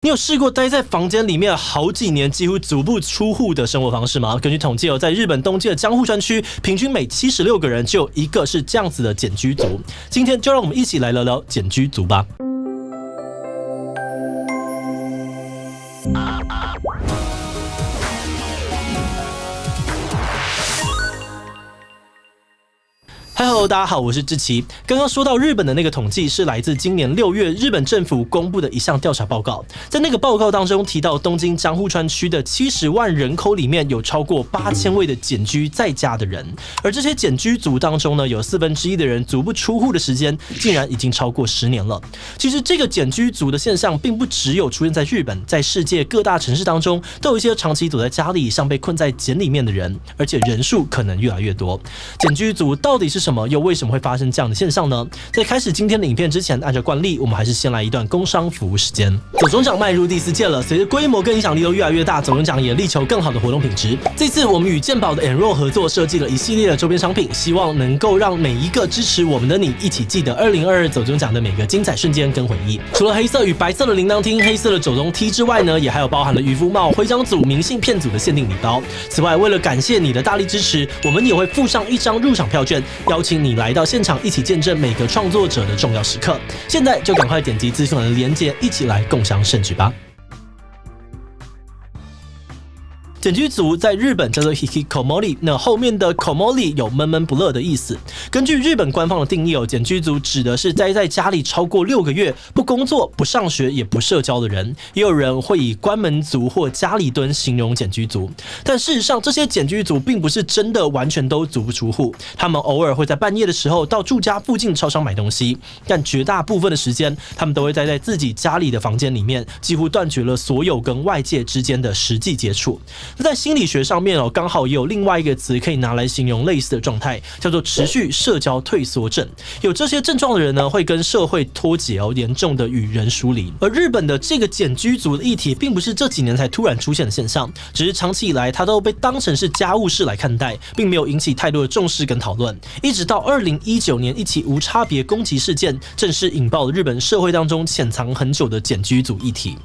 你有试过待在房间里面好几年，几乎足不出户的生活方式吗？根据统计在日本东京的江户川区，平均每76个人就有1个是这样子的简居族。今天就让我们一起来聊聊简居族吧。Hello， 大家好，我是志奇。刚刚说到日本的那个统计是来自今年6月日本政府公布的一项调查报告，在那个报告当中提到，东京江户川区的70万人口里面有超过8000位的简居在家的人，而这些简居族当中呢，有1/4的人足不出户的时间竟然已经超过10年了。其实这个简居族的现象并不只有出现在日本，在世界各大城市当中都有一些长期躲在家里，像被困在茧里面的人，而且人数可能越来越多。简居族到底是什么？又为什么会发生这样的现象呢？在开始今天的影片之前，按照惯例，我们还是先来一段工商服务时间。走中奖迈入第4届了，随着规模跟影响力都越来越大，走中奖也力求更好的活动品质。这次我们与健保的 Enroll 合作，设计了一系列的周边商品，希望能够让每一个支持我们的你一起记得2022走中奖的每个精彩瞬间跟回忆。除了黑色与白色的铃铛厅、黑色的走中 T 之外呢，也还有包含了渔夫帽、徽章组、明信片组的限定礼包。此外，为了感谢你的大力支持，我们也会附上1张入场票券，邀请你来到现场一起见证每个创作者的重要时刻。现在就赶快点击资讯栏的连结，一起来共襄盛举吧。简居族在日本叫做 hikikomori， 那后面的 komori 有闷闷不乐的意思。根据日本官方的定义简居族指的是待在家里超过6个月，不工作、不上学、也不社交的人。也有人会以关门族或家里蹲形容简居族。但事实上，这些简居族并不是真的完全都足不出户，他们偶尔会在半夜的时候到住家附近超商买东西，但绝大部分的时间，他们都会待在自己家里的房间里面，几乎断绝了所有跟外界之间的实际接触。那在心理学上面刚好也有另外一个词可以拿来形容类似的状态，叫做持续社交退缩症。有这些症状的人呢，会跟社会脱节严重的与人疏离。而日本的这个简居族的议题，并不是这几年才突然出现的现象，只是长期以来它都被当成是家务事来看待，并没有引起太多的重视跟讨论。一直到2019年一起无差别攻击事件，正式引爆了日本社会当中潜藏很久的简居族议题。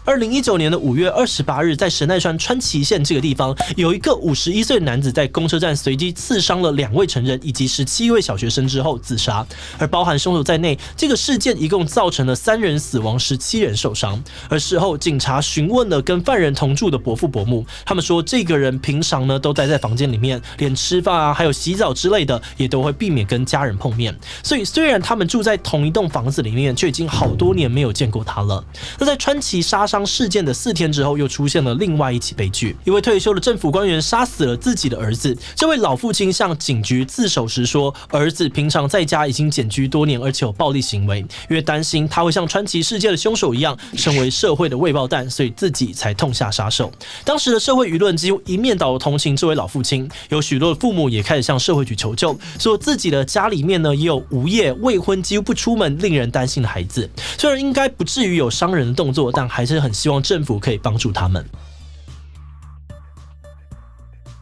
2019年5月28日，在神奈川川崎县这个地方，有一个51岁的男子在公车站随机刺伤了2位成人以及17位小学生之后自杀，而包含凶手在内，这个事件一共造成了3人死亡、17人受伤。而事后，警察询问了跟犯人同住的伯父伯母，他们说这个人平常呢都待在房间里面，连吃饭还有洗澡之类的，也都会避免跟家人碰面。所以虽然他们住在同一栋房子里面，却已经好多年没有见过他了。那在川崎杀伤事件的4天之后，又出现了另外一起悲剧。一位退休的政府官员杀死了自己的儿子。这位老父亲向警局自首时说，儿子平常在家已经简居多年，而且有暴力行为，因为担心他会像川崎事件的凶手一样，成为社会的未爆弹，所以自己才痛下杀手。当时的社会舆论几乎一面倒同情这位老父亲，有许多的父母也开始向社会局求救，说自己的家里面呢也有无业、未婚、几乎不出门、令人担心的孩子。虽然应该不至于有伤人的动作，但还是很希望政府可以帮助他们。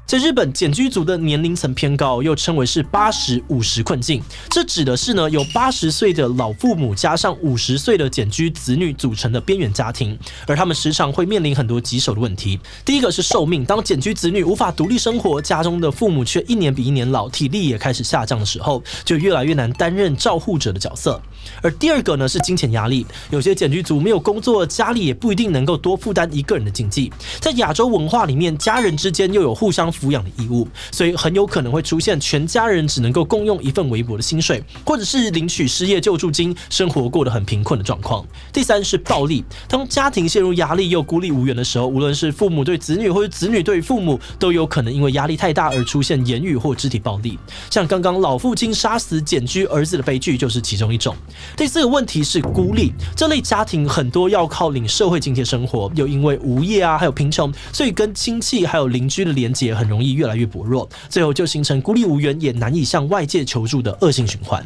在日本，简居族的年龄层偏高，又称为是80-50困境。这指的是呢，由80岁的老父母加上50岁的简居子女组成的边缘家庭，而他们时常会面临很多棘手的问题。第一个是寿命，当简居子女无法独立生活，家中的父母却1年比1年老，体力也开始下降的时候，就越来越难担任照护者的角色。而第二个呢是金钱压力，有些简居族没有工作，家里也不一定能够多负担一个人的经济。在亚洲文化里面，家人之间又有互相抚养的义务，所以很有可能会出现全家人只能够共用一份微薄的薪水，或者是领取失业救助金，生活过得很贫困的状况。第三是暴力，当家庭陷入压力又孤立无援的时候，无论是父母对子女或者子女对父母，都有可能因为压力太大而出现言语或肢体暴力。像刚刚老父亲杀死简居儿子的悲剧就是其中一种。第四个问题是孤立，这类家庭很多要靠领社会津贴生活，又因为无业还有贫穷，所以跟亲戚还有邻居的连结很容易越来越薄弱，最后就形成孤立无援也难以向外界求助的恶性循环。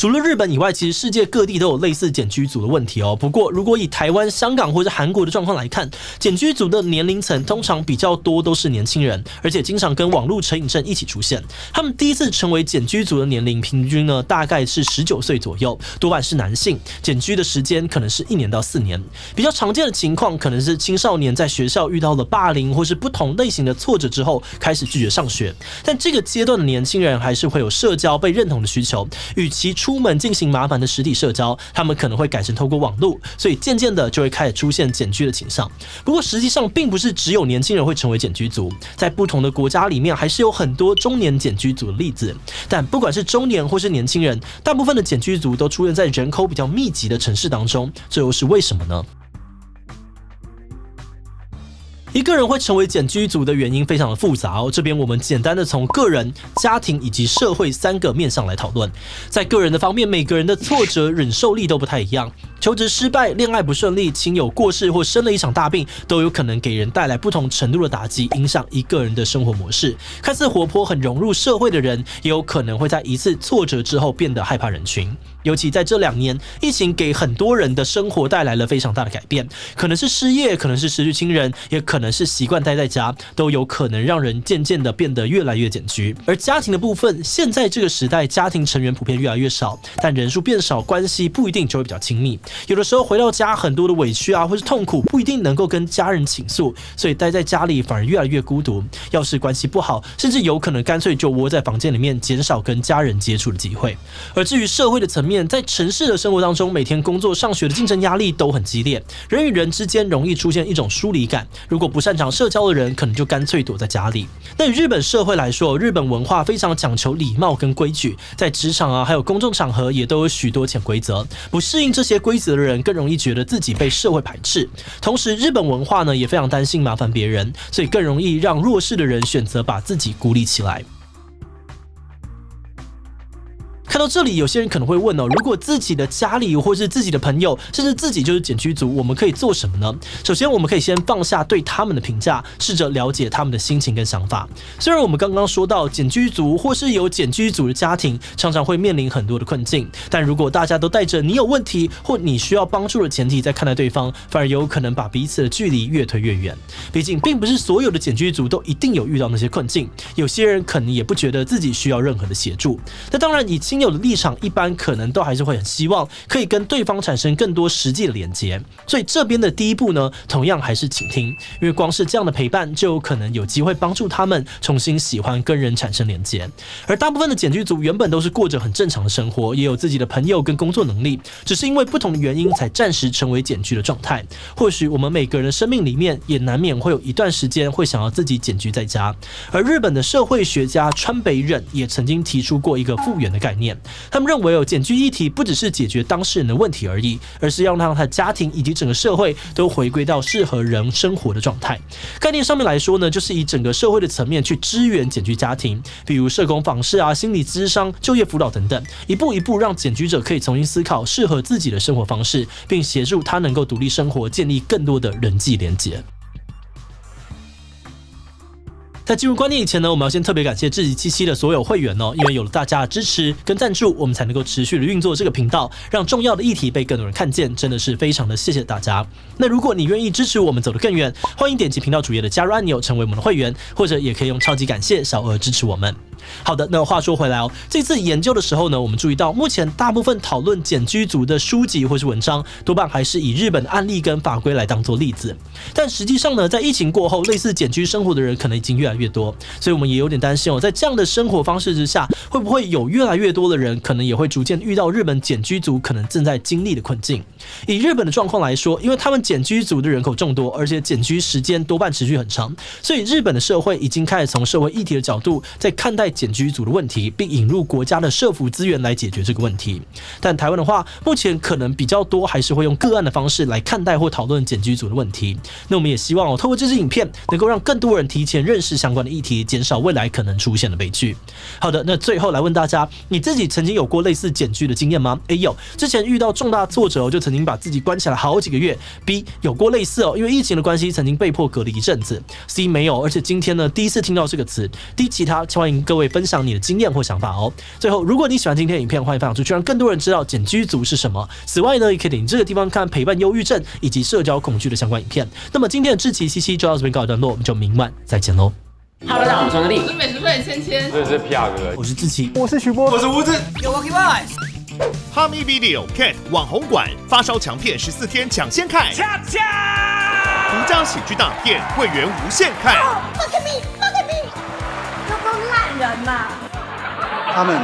除了日本以外，其实世界各地都有类似检居族的问题哦。不过，如果以台湾、香港或者韩国的状况来看，检居族的年龄层通常比较多都是年轻人，而且经常跟网络成瘾症一起出现。他们第一次成为检居族的年龄平均呢，大概是19岁左右，多半是男性。检居的时间可能是1年到4年。比较常见的情况可能是青少年在学校遇到了霸凌或是不同类型的挫折之后，开始拒绝上学。但这个阶段的年轻人还是会有社交被认同的需求，与其出门进行麻烦的实体社交，他们可能会改成透过网络，所以渐渐的就会开始出现检居的倾向。不过实际上并不是只有年轻人会成为检居族，在不同的国家里面还是有很多中年检居族的例子。但不管是中年或是年轻人，大部分的检居族都出现在人口比较密集的城市当中，这又是为什么呢？一个人会成为检居族的原因非常的复杂哦，这边我们简单的从个人、家庭以及社会3个面向来讨论。在个人的方面，每个人的挫折忍受力都不太一样，求职失败、恋爱不顺利、亲友过世或生了一场大病，都有可能给人带来不同程度的打击，影响一个人的生活模式。看似活泼、很融入社会的人，也有可能会在一次挫折之后变得害怕人群。尤其在这2年，疫情给很多人的生活带来了非常大的改变，可能是失业，可能是失去亲人，也可能是习惯待在家，都有可能让人渐渐的变得越来越检居。而家庭的部分，现在这个时代，家庭成员普遍越来越少，但人数变少，关系不一定就会比较亲密。有的时候回到家，很多的委屈啊，或是痛苦，不一定能够跟家人倾诉，所以待在家里反而越来越孤独。要是关系不好，甚至有可能干脆就窝在房间里面，减少跟家人接触的机会。而至于社会的层面，在城市的生活当中，每天工作、上学的竞争压力都很激烈，人与人之间容易出现一种疏离感。如果不擅长社交的人，可能就干脆躲在家里。那以日本社会来说，日本文化非常讲求礼貌跟规矩，在职场啊，还有公众场合也都有许多潜规则。不适应这些规则的人，更容易觉得自己被社会排斥。同时，日本文化呢也非常担心麻烦别人，所以更容易让弱势的人选择把自己孤立起来。看到这里，有些人可能会问哦，如果自己的家里或是自己的朋友，甚至自己就是检居族，我们可以做什么呢？首先，我们可以先放下对他们的评价，试着了解他们的心情跟想法。虽然我们刚刚说到检居族或是有检居族的家庭，常常会面临很多的困境，但如果大家都带着你有问题或你需要帮助的前提在看待对方，反而有可能把彼此的距离越推越远。毕竟，并不是所有的检居族都一定有遇到那些困境，有些人可能也不觉得自己需要任何的协助。那当然，以亲友的立场，一般可能都还是会很希望可以跟对方产生更多实际的连接。所以这边的第一步呢，同样还是倾听，因为光是这样的陪伴，就有可能有机会帮助他们重新喜欢跟人产生连接。而大部分的检居族原本都是过着很正常的生活，也有自己的朋友跟工作能力，只是因为不同的原因才暂时成为检居的状态。或许我们每个人的生命里面，也难免会有一段时间会想要自己检居在家。而日本的社会学家川北忍也曾经提出过一个复原的概念。他们认为检居议题不只是解决当事人的问题而已，而是要让他的家庭以及整个社会都回归到适合人生活的状态。概念上面来说呢，就是以整个社会的层面去支援检居家庭，比如社工访视啊、心理咨商、就业辅导等等，一步一步让检居者可以重新思考适合自己的生活方式，并协助他能够独立生活，建立更多的人际连结。在进入观念以前呢，我们要先特别感谢志祺77的所有会员哦，因为有了大家的支持跟赞助，我们才能够持续的运作这个频道，让重要的议题被更多人看见，真的是非常的谢谢大家。那如果你愿意支持我们走得更远，欢迎点击频道主页的加入按钮，成为我们的会员，或者也可以用超级感谢小额支持我们。好的，那话说回来哦，这次研究的时候呢，我们注意到目前大部分讨论检居族的书籍或是文章，多半还是以日本的案例跟法规来当做例子。但实际上呢，在疫情过后，类似检居生活的人可能已经越来越多，所以我们也有点担心哦，在这样的生活方式之下，会不会有越来越多的人可能也会逐渐遇到日本检居族可能正在经历的困境。以日本的状况来说，因为他们检居族的人口众多，而且检居时间多半持续很长，所以日本的社会已经开始从社会议题的角度在看待检居族的问题，并引入国家的社福资源来解决这个问题。但台湾的话，目前可能比较多还是会用个案的方式来看待或讨论检居族的问题。那我们也希望透过这支影片，能够让更多人提前认识相相关的议题，减少未来可能出现的悲剧。好的，那最后来问大家，你自己曾经有过类似检举的经验吗？ A 有，之前遇到重大挫折就曾经把自己关起来好几个月。B 有过类似因为疫情的关系曾经被迫隔离一阵子。C 没有，而且今天呢第一次听到这个词。D 其他，欢迎各位分享你的经验或想法哦。最后，如果你喜欢今天的影片，欢迎分享出去，让更多人知道简居族是什么。此外呢，也可以点这个地方看陪伴忧郁症以及社交恐惧的相关影片。那么今天的志祺七七就到这边告一段落，我们就明晚再见喽。Hello， 大家好，我是孙立，我是美食队芊芊，这是 PR 哥，我是志祺，我是徐波，我是吴志，有 Rocky Boy。哈密 Video Cat 网红馆发烧强片14天抢先看，独家喜剧大片会员无限看。Look at me， 这都烂人呐！他们